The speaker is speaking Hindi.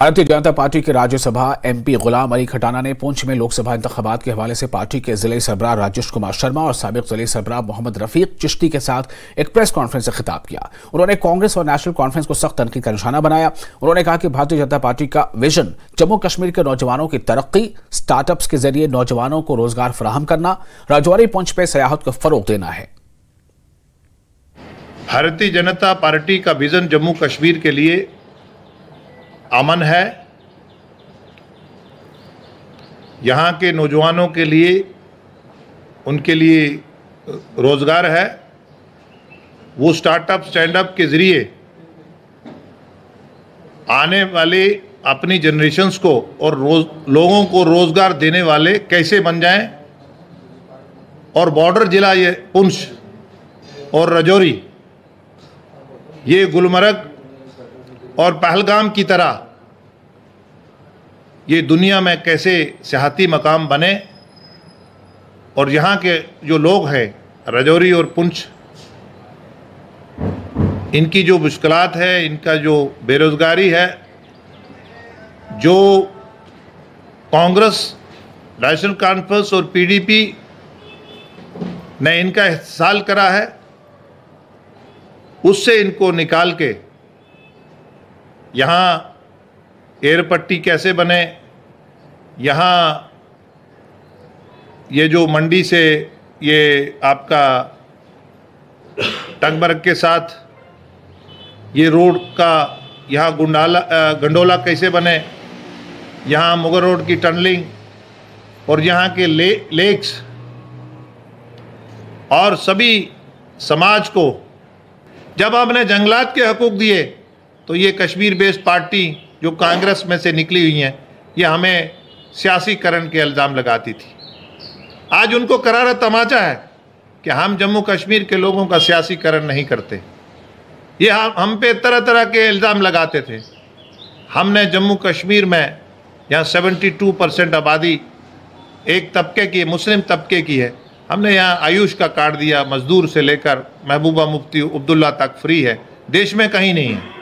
भारतीय जनता पार्टी के राज्यसभा एमपी गुलाम अली खटाना ने पुंछ में लोकसभा इंतखाबात के हवाले से पार्टी के जिले सरबराह राजेश कुमार शर्मा और साबिक जिले सरबराह मोहम्मद रफीक चिश्ती के साथ एक प्रेस कॉन्फ्रेंस से खिताब किया। उन्होंने कांग्रेस और नेशनल कॉन्फ्रेंस को सख्त तनकीद का निशाना बनाया। उन्होंने कहा कि भारतीय जनता पार्टी का विजन जम्मू कश्मीर के नौजवानों की तरक्की, स्टार्टअप्स के जरिए नौजवानों को रोजगार फराहम करना, राजौरी पुंछ पे सयाहत को फरोग देना है। भारतीय जनता पार्टी का विजन जम्मू कश्मीर के लिए अमन है, यहाँ के नौजवानों के लिए उनके लिए रोज़गार है। वो स्टार्टअप स्टैंडअप के ज़रिए आने वाले अपनी जनरेशन्स को और लोगों को रोज़गार देने वाले कैसे बन जाएं, और बॉर्डर ज़िला ये पुंछ और राजौरी, ये गुलमर्ग और पहलगाम की तरह ये दुनिया में कैसे सियाहती मकाम बने, और यहाँ के जो लोग हैं राजौरी और पुंछ, इनकी जो मुश्किलात है, इनका जो बेरोज़गारी है, जो कांग्रेस, नेशनल कॉन्फ्रेंस और पीडीपी ने इनका इस्तेसाल करा है, उससे इनको निकाल के यहाँ एयरपट्टी कैसे बने, यहाँ ये जो मंडी से ये आपका टंगमर्ग के साथ ये रोड का यहाँ गंडोला कैसे बने, यहाँ मुगल रोड की टनलिंग और यहाँ के लेक्स, और सभी समाज को जब आपने जंगलात के हकूक़ दिए तो ये कश्मीर बेस्ड पार्टी जो कांग्रेस में से निकली हुई हैं, ये हमें सियासीकरण के इल्ज़ाम लगाती थी। आज उनको करारा तमाचा है कि हम जम्मू कश्मीर के लोगों का सियासीकरण नहीं करते। ये हम पे तरह तरह के इल्ज़ाम लगाते थे। हमने जम्मू कश्मीर में यहाँ 72% आबादी एक तबके की, मुस्लिम तबके की है। हमने यहाँ आयुष का कार्ड दिया, मजदूर से लेकर महबूबा मुफ्ती अब्दुल्ला तक फ्री है, देश में कहीं नहीं है।